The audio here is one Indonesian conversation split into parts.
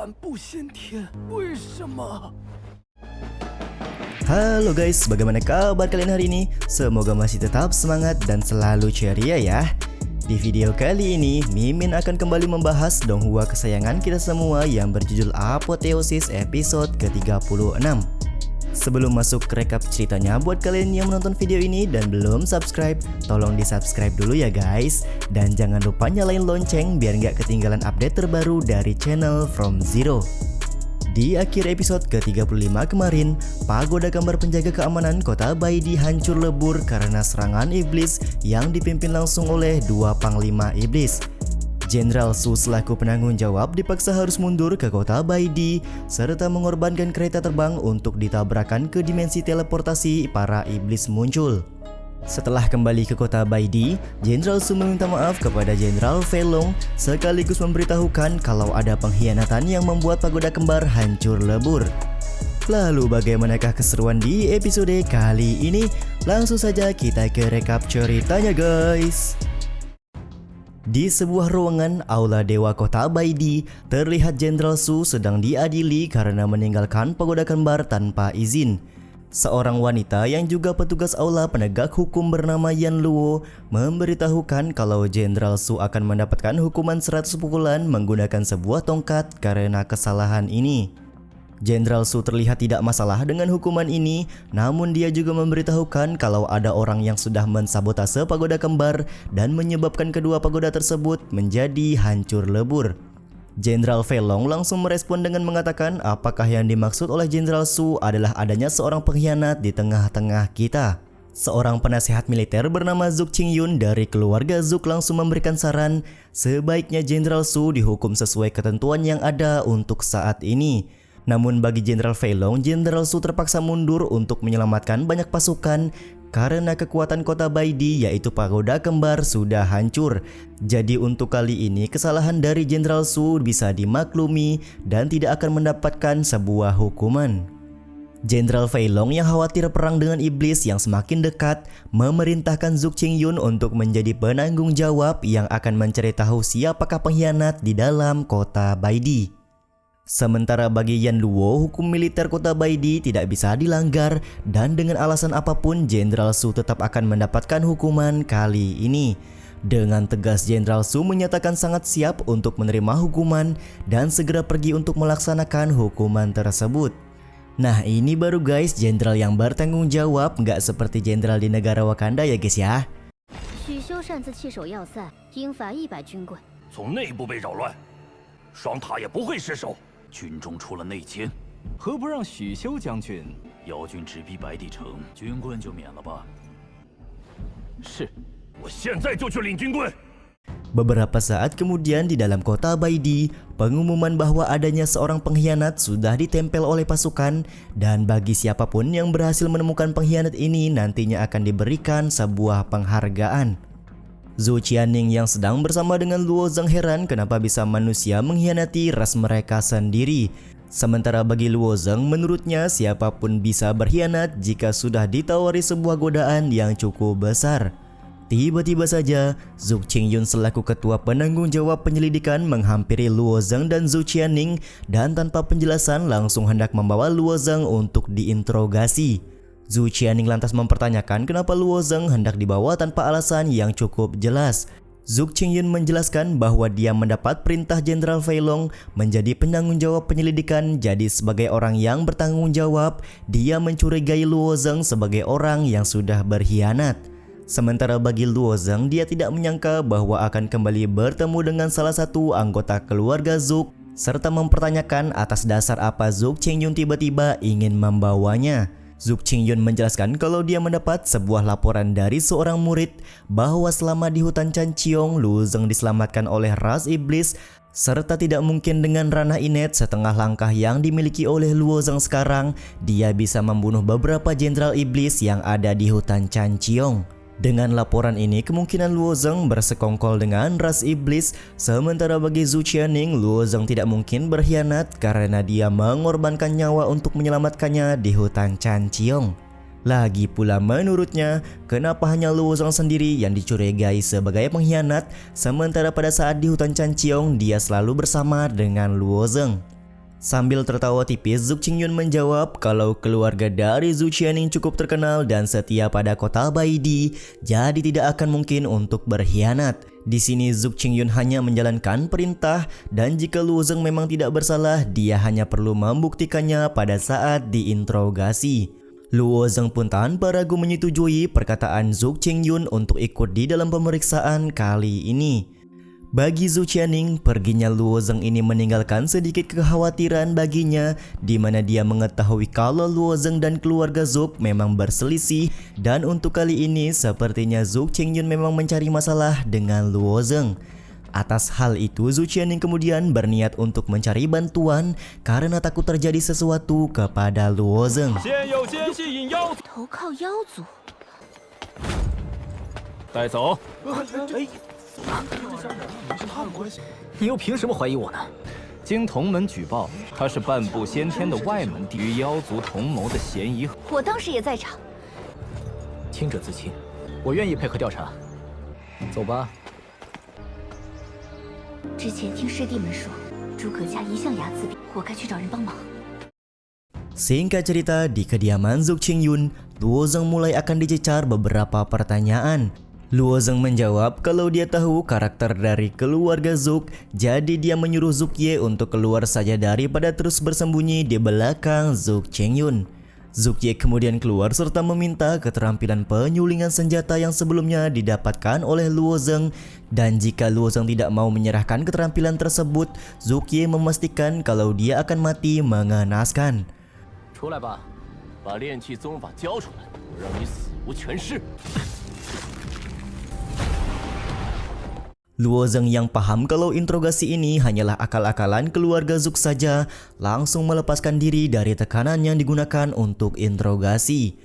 万步先天，为什么？ Halo guys, bagaimana kabar kalian hari ini? Semoga masih tetap semangat dan selalu ceria ya. Di video kali ini, Mimin akan kembali membahas donghua kesayangan kita semua yang berjudul Apotheosis episode ke-36. Sebelum masuk ke rekap ceritanya, buat kalian yang menonton video ini dan belum subscribe, tolong di subscribe dulu ya guys. Dan jangan lupa nyalain lonceng biar nggak ketinggalan update terbaru dari channel From Zero. Di akhir episode ke-35 kemarin, pagoda gambar penjaga keamanan kota Baidi hancur lebur karena serangan iblis yang dipimpin langsung oleh dua panglima iblis. Jenderal Su selaku penanggung jawab dipaksa harus mundur ke kota Baidi serta mengorbankan kereta terbang untuk ditabrakan ke dimensi teleportasi para iblis muncul. Setelah kembali ke kota Baidi, Jenderal Su meminta maaf kepada Jenderal Fei Long sekaligus memberitahukan kalau ada pengkhianatan yang membuat pagoda kembar hancur lebur. Lalu bagaimanakah keseruan di episode kali ini? Langsung saja kita ke rekap ceritanya guys. Di sebuah ruangan aula dewa kota Baidi, terlihat Jenderal Su sedang diadili karena meninggalkan pagoda kembar tanpa izin. Seorang wanita yang juga petugas aula penegak hukum bernama Yan Luo memberitahukan kalau Jenderal Su akan mendapatkan hukuman 100 pukulan menggunakan sebuah tongkat karena kesalahan ini. Jenderal Su terlihat tidak masalah dengan hukuman ini, namun dia juga memberitahukan kalau ada orang yang sudah mensabotase pagoda kembar dan menyebabkan kedua pagoda tersebut menjadi hancur lebur. Jenderal Fei Long langsung merespon dengan mengatakan apakah yang dimaksud oleh Jenderal Su adalah adanya seorang pengkhianat di tengah-tengah kita. Seorang penasehat militer bernama Zuk Qingyun dari keluarga Zuk langsung memberikan saran sebaiknya Jenderal Su dihukum sesuai ketentuan yang ada untuk saat ini. Namun bagi Jenderal Fei Long, Jenderal Su terpaksa mundur untuk menyelamatkan banyak pasukan karena kekuatan kota Baidi yaitu pagoda kembar sudah hancur. Jadi untuk kali ini kesalahan dari Jenderal Su bisa dimaklumi dan tidak akan mendapatkan sebuah hukuman. Jenderal Fei Long yang khawatir perang dengan iblis yang semakin dekat memerintahkan Zuk Qingyun untuk menjadi penanggung jawab yang akan mencari tahu siapakah pengkhianat di dalam kota Baidi. Sementara bagi Yan Luo, hukum militer kota Baidi tidak bisa dilanggar dan dengan alasan apapun Jenderal Su tetap akan mendapatkan hukuman kali ini. Dengan tegas Jenderal Su menyatakan sangat siap untuk menerima hukuman dan segera pergi untuk melaksanakan hukuman tersebut. Nah ini baru guys jenderal yang bertanggung jawab, nggak seperti jenderal di negara Wakanda ya guys ya. 许修擅自弃守要塞，应罚100军棍。从内部被扰乱，双塔也不会失守。军中出了内奸，何不让许修将军？妖军直逼白帝城，军棍就免了吧。是，我现在就去领军棍。 Beberapa saat kemudian di dalam kota Baidi, pengumuman bahwa adanya seorang pengkhianat sudah ditempel oleh pasukan dan bagi siapapun yang berhasil menemukan pengkhianat ini nantinya akan diberikan sebuah penghargaan. Zhou Qianning yang sedang bersama dengan Luo Zhang heran kenapa bisa manusia mengkhianati ras mereka sendiri. Sementara bagi Luo Zhang menurutnya siapapun bisa berkhianat jika sudah ditawari sebuah godaan yang cukup besar. Tiba-tiba saja, Zuk Qingyun selaku ketua penanggung jawab penyelidikan menghampiri Luo Zhang dan Zhou Qianning dan tanpa penjelasan langsung hendak membawa Luo Zhang untuk diinterogasi. Zhou Qianning lantas mempertanyakan kenapa Luo Zhang hendak dibawa tanpa alasan yang cukup jelas. Zuk Qingyun menjelaskan bahwa dia mendapat perintah Jenderal Fei Long menjadi penanggung jawab penyelidikan, jadi sebagai orang yang bertanggung jawab, dia mencurigai Luo Zhang sebagai orang yang sudah berkhianat. Sementara bagi Luo Zhang, dia tidak menyangka bahwa akan kembali bertemu dengan salah satu anggota keluarga Zuk, serta mempertanyakan atas dasar apa Zuk Qingyun tiba-tiba ingin membawanya. Zuk Qingyun menjelaskan kalau dia mendapat sebuah laporan dari seorang murid bahwa selama di hutan Chanqiong, Luo Zhang diselamatkan oleh ras iblis serta tidak mungkin dengan ranah inet setengah langkah yang dimiliki oleh Luo Zhang sekarang, dia bisa membunuh beberapa jenderal iblis yang ada di hutan Chanqiong. Dengan laporan ini, kemungkinan Luo Zhang bersekongkol dengan ras iblis, sementara bagi Zhou Qianning, Luo Zhang tidak mungkin berkhianat karena dia mengorbankan nyawa untuk menyelamatkannya di hutan Chanqiong. Lagi pula menurutnya, kenapa hanya Luo Zhang sendiri yang dicurigai sebagai pengkhianat, sementara pada saat di hutan Chanqiong dia selalu bersama dengan Luo Zhang. Sambil tertawa tipis, Zhuge Qingyun menjawab kalau keluarga dari Zhu Qianning cukup terkenal dan setia pada kota Baidi, jadi tidak akan mungkin untuk berkhianat. Di sini Zhuge Qingyun hanya menjalankan perintah dan jika Luo Zeng memang tidak bersalah, dia hanya perlu membuktikannya pada saat diinterogasi. Luo Zeng pun tanpa ragu menyetujui perkataan Zhuge Qingyun untuk ikut di dalam pemeriksaan kali ini. Bagi Zhu Qianning, perginya Luo Zeng ini meninggalkan sedikit kekhawatiran baginya, di mana dia mengetahui kalau Luo Zeng dan keluarga Zhuge memang berselisih, dan untuk kali ini sepertinya Zhuge Qingyun memang mencari masalah dengan Luo Zeng. Atas hal itu, Zhu Qianning kemudian berniat untuk mencari bantuan karena takut terjadi sesuatu kepada Luo Zeng. 投靠妖族，带走。你又凭什么怀疑我呢？经同门举报，他是半步先天的外门弟，与妖族同谋的嫌疑。我当时也在场。清者自清，我愿意配合调查。走吧。之前听师弟们说，诸葛家一向睚眦必，我该去找人帮忙。 Singkat cerita, di kediaman Zhuge Qingyun, Luo Zeng mulai akan dicecar beberapa pertanyaan. Luo Zeng menjawab kalau dia tahu karakter dari keluarga Zhuge, jadi dia menyuruh Zhuge Ye untuk keluar saja daripada terus bersembunyi di belakang Zhuge Qingyun. Zhuge Ye kemudian keluar serta meminta keterampilan penyulingan senjata yang sebelumnya didapatkan oleh Luo Zeng, dan jika Luo Zeng tidak mau menyerahkan keterampilan tersebut, Zhuge Ye memastikan kalau dia akan mati mengenaskan. 出来吧，把炼气宗法交出来，我让你死无全尸。 Luo Zeng yang paham kalau interogasi ini hanyalah akal-akalan keluarga Zhuge saja, langsung melepaskan diri dari tekanan yang digunakan untuk interogasi.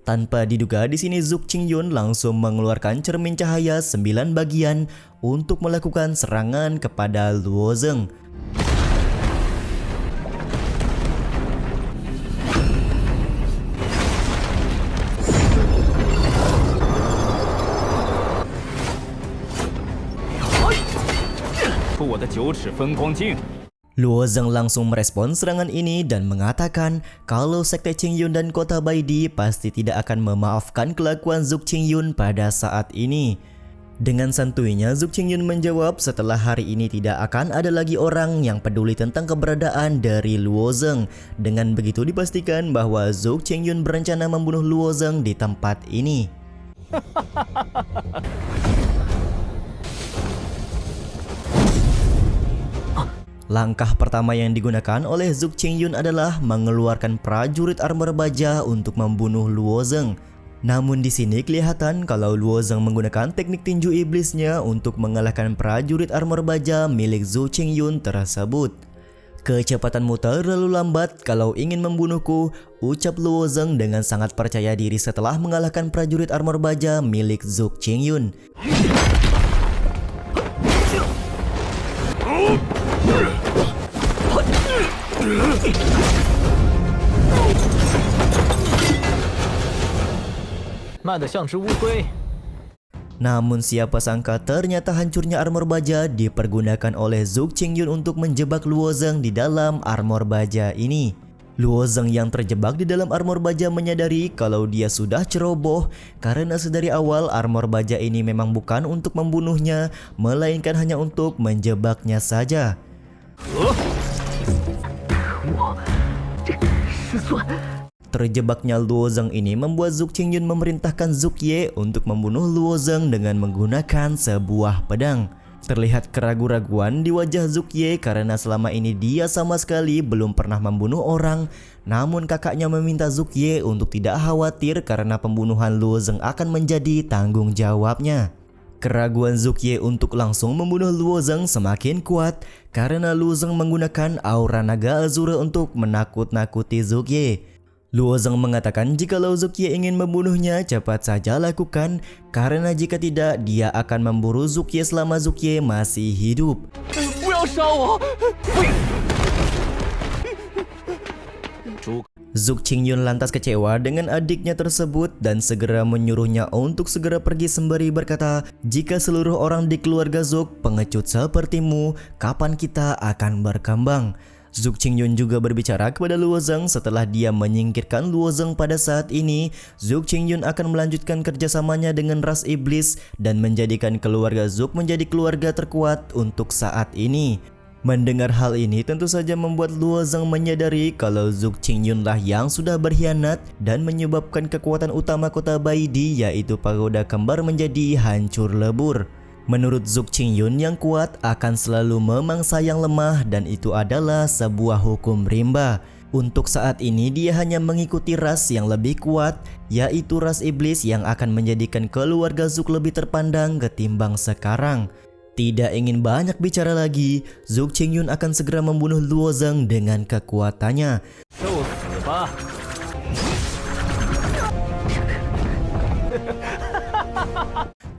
Tanpa diduga, di sini Zhuge Qingyun langsung mengeluarkan cermin cahaya 9 bagian untuk melakukan serangan kepada Luo Zeng. Luo Zeng langsung merespon serangan ini dan mengatakan kalau Sekte Qingyun dan kota Baidi pasti tidak akan memaafkan kelakuan Zhuge Qingyun pada saat ini. Dengan santuinya, Zhuge Qingyun menjawab setelah hari ini tidak akan ada lagi orang yang peduli tentang keberadaan dari Luo Zeng. Dengan begitu dipastikan bahwa Zhuge Qingyun berencana membunuh Luo Zeng di tempat ini. Langkah pertama yang digunakan oleh Zhuge Qingyun adalah mengeluarkan prajurit armor baja untuk membunuh Luo Zeng. Namun di sini kelihatan kalau Luo Zeng menggunakan teknik tinju iblisnya untuk mengalahkan prajurit armor baja milik Zhuge Qingyun tersebut. Kecepatanmu terlalu lambat kalau ingin membunuhku, ucap Luo Zeng dengan sangat percaya diri setelah mengalahkan prajurit armor baja milik Zhuge Qingyun. Namun siapa sangka ternyata hancurnya armor baja dipergunakan oleh Zhuge Qingyun untuk menjebak Luo Zeng di dalam armor baja ini. Luo Zeng yang terjebak di dalam armor baja menyadari kalau dia sudah ceroboh karena sedari awal armor baja ini memang bukan untuk membunuhnya, melainkan hanya untuk menjebaknya saja. Terjebaknya Luo Zeng ini membuat Zhuge Qingyun memerintahkan Zhuge Ye untuk membunuh Luo Zeng dengan menggunakan sebuah pedang. Terlihat keraguan-raguan di wajah Zhuge Ye karena selama ini dia sama sekali belum pernah membunuh orang. Namun kakaknya meminta Zhuge Ye untuk tidak khawatir karena pembunuhan Luo Zeng akan menjadi tanggung jawabnya. Keraguan Zhuge Ye untuk langsung membunuh Luo Zeng semakin kuat karena Luo Zeng menggunakan aura naga Azura untuk menakut-nakuti Zhuge Ye. Luo Zeng mengatakan jikalau Zhuge Ye ingin membunuhnya cepat saja lakukan, karena jika tidak dia akan memburu Zhuge Ye selama Zhuge Ye masih hidup. Zhuge Qingyun lantas kecewa dengan adiknya tersebut dan segera menyuruhnya untuk segera pergi sembari berkata, jika seluruh orang di keluarga Zhuge pengecut sepertimu, kapan kita akan berkembang? Zhou Qingyun juga berbicara kepada Luo Zheng setelah dia menyingkirkan Luo Zheng pada saat ini. Zhou Qingyun akan melanjutkan kerjasamanya dengan ras iblis dan menjadikan keluarga Zhou menjadi keluarga terkuat untuk saat ini. Mendengar hal ini tentu saja membuat Luo Zheng menyadari kalau Zhou Qingyun lah yang sudah berkhianat dan menyebabkan kekuatan utama kota Baidi yaitu pagoda kembar menjadi hancur lebur. Menurut Zhou Qingyun, yang kuat akan selalu memangsa yang lemah dan itu adalah sebuah hukum rimba. Untuk saat ini dia hanya mengikuti ras yang lebih kuat, yaitu ras iblis yang akan menjadikan keluarga Zhou lebih terpandang ketimbang sekarang. Tidak ingin banyak bicara lagi, Zhou Qingyun akan segera membunuh Luo Zheng dengan kekuatannya.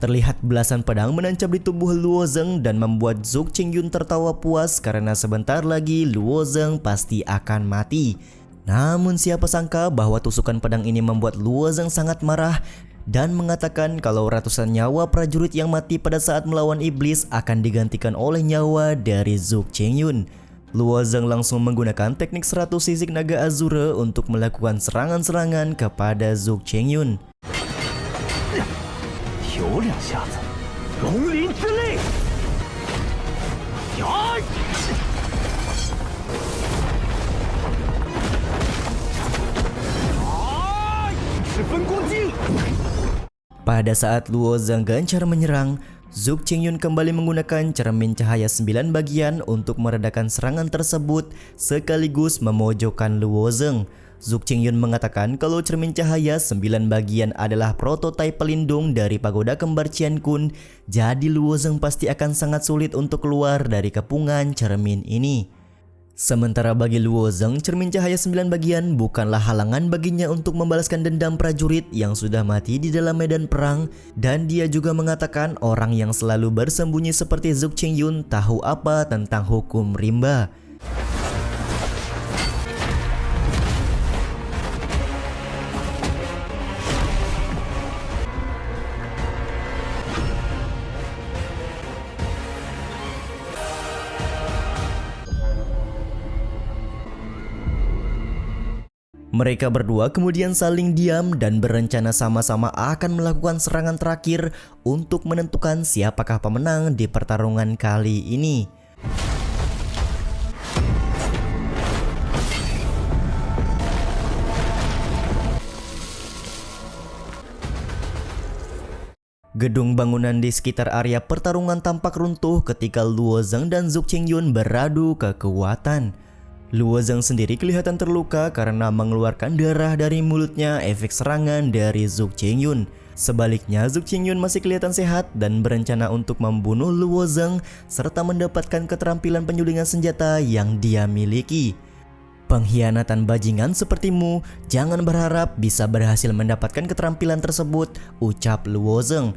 Terlihat belasan pedang menancap di tubuh Luo Zheng dan membuat Zhou Qingyun tertawa puas karena sebentar lagi Luo Zheng pasti akan mati. Namun siapa sangka bahwa tusukan pedang ini membuat Luo Zheng sangat marah dan mengatakan kalau ratusan nyawa prajurit yang mati pada saat melawan iblis akan digantikan oleh nyawa dari Zhou Qingyun. Luo Zheng langsung menggunakan teknik 100 sisik naga azure untuk melakukan serangan-serangan kepada Zhou Qingyun. 有两下子，龙鳞之力，呀！赤分攻击。 Pada saat Luo Zheng gencar menyerang, Zhou Qingyun kembali menggunakan cermin cahaya 9 bagian untuk meredakan serangan tersebut sekaligus memojokkan Luo Zheng. Zhou Qingyun mengatakan kalau cermin cahaya 9 bagian adalah prototipe pelindung dari pagoda kembar Qian Kun, jadi Luo Zheng pasti akan sangat sulit untuk keluar dari kepungan cermin ini. Sementara bagi Luo Zheng, cermin cahaya 9 bagian bukanlah halangan baginya untuk membalaskan dendam prajurit yang sudah mati di dalam medan perang, dan dia juga mengatakan orang yang selalu bersembunyi seperti Zhou Qingyun tahu apa tentang hukum rimba. Mereka berdua kemudian saling diam dan berencana sama-sama akan melakukan serangan terakhir untuk menentukan siapakah pemenang di pertarungan kali ini. Gedung bangunan di sekitar area pertarungan tampak runtuh ketika Luo Zheng dan Zhou Qingyun beradu kekuatan. Luo Zheng sendiri kelihatan terluka karena mengeluarkan darah dari mulutnya efek serangan dari Zhou Qingyun. Sebaliknya, Zhou Qingyun masih kelihatan sehat dan berencana untuk membunuh Luo Zheng serta mendapatkan keterampilan penyulingan senjata yang dia miliki. Pengkhianatan bajingan sepertimu, jangan berharap bisa berhasil mendapatkan keterampilan tersebut, ucap Luo Zheng.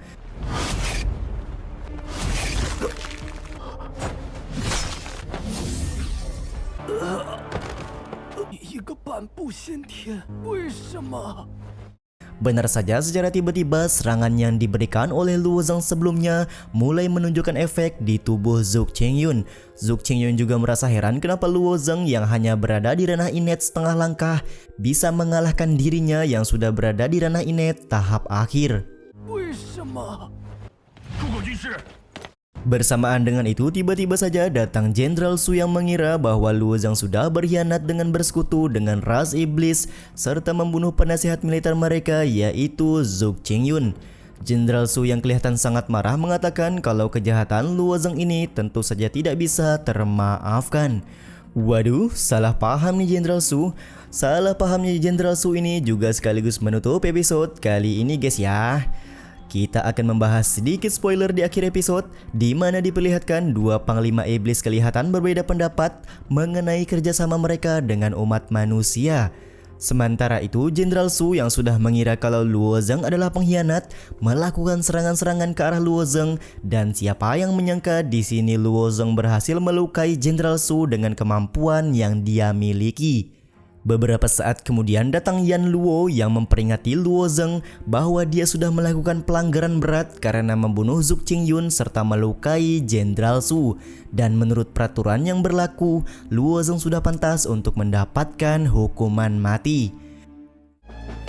一个半步先天，为什么？ Benar saja, secara tiba-tiba serangan yang diberikan oleh Luo Zheng sebelumnya mulai menunjukkan efek di tubuh Zhou Qingyun. Zhou Qingyun juga merasa heran kenapa Luo Zheng yang hanya berada di ranah inet setengah langkah bisa mengalahkan dirinya yang sudah berada di ranah inet tahap akhir. 为什么？诸葛军师， Bersamaan dengan itu, tiba-tiba saja datang Jenderal Su yang mengira bahwa Luo Zheng sudah berkhianat dengan bersekutu dengan ras iblis serta membunuh penasihat militer mereka yaitu Zhou Qingyun. Jenderal Su yang kelihatan sangat marah mengatakan kalau kejahatan Luo Zheng ini tentu saja tidak bisa termaafkan. Waduh, salah paham nih Jenderal Su. Salah pahamnya Jenderal Su ini juga sekaligus menutup episode kali ini guys ya. Kita akan membahas sedikit spoiler di akhir episode di mana diperlihatkan dua panglima iblis kelihatan berbeda pendapat mengenai kerjasama mereka dengan umat manusia. Sementara itu, Jenderal Su yang sudah mengira kalau Luo Zheng adalah pengkhianat melakukan serangan-serangan ke arah Luo Zheng, dan siapa yang menyangka di sini Luo Zheng berhasil melukai Jenderal Su dengan kemampuan yang dia miliki. Beberapa saat kemudian datang Yan Luo yang memperingati Luo Zheng bahwa dia sudah melakukan pelanggaran berat karena membunuh Zhuge Qingyun serta melukai Jenderal Su. Dan menurut peraturan yang berlaku, Luo Zheng sudah pantas untuk mendapatkan hukuman mati.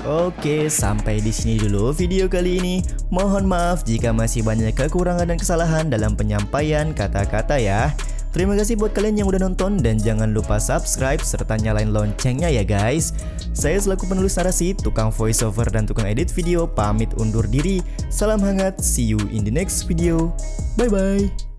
Oke, sampai di sini dulu video kali ini. Mohon maaf jika masih banyak kekurangan dan kesalahan dalam penyampaian kata-kata ya. Terima kasih buat kalian yang udah nonton dan jangan lupa subscribe serta nyalain loncengnya ya guys. Saya selaku penulis narasi, tukang voiceover dan tukang edit video pamit undur diri. Salam hangat, see you in the next video. Bye bye.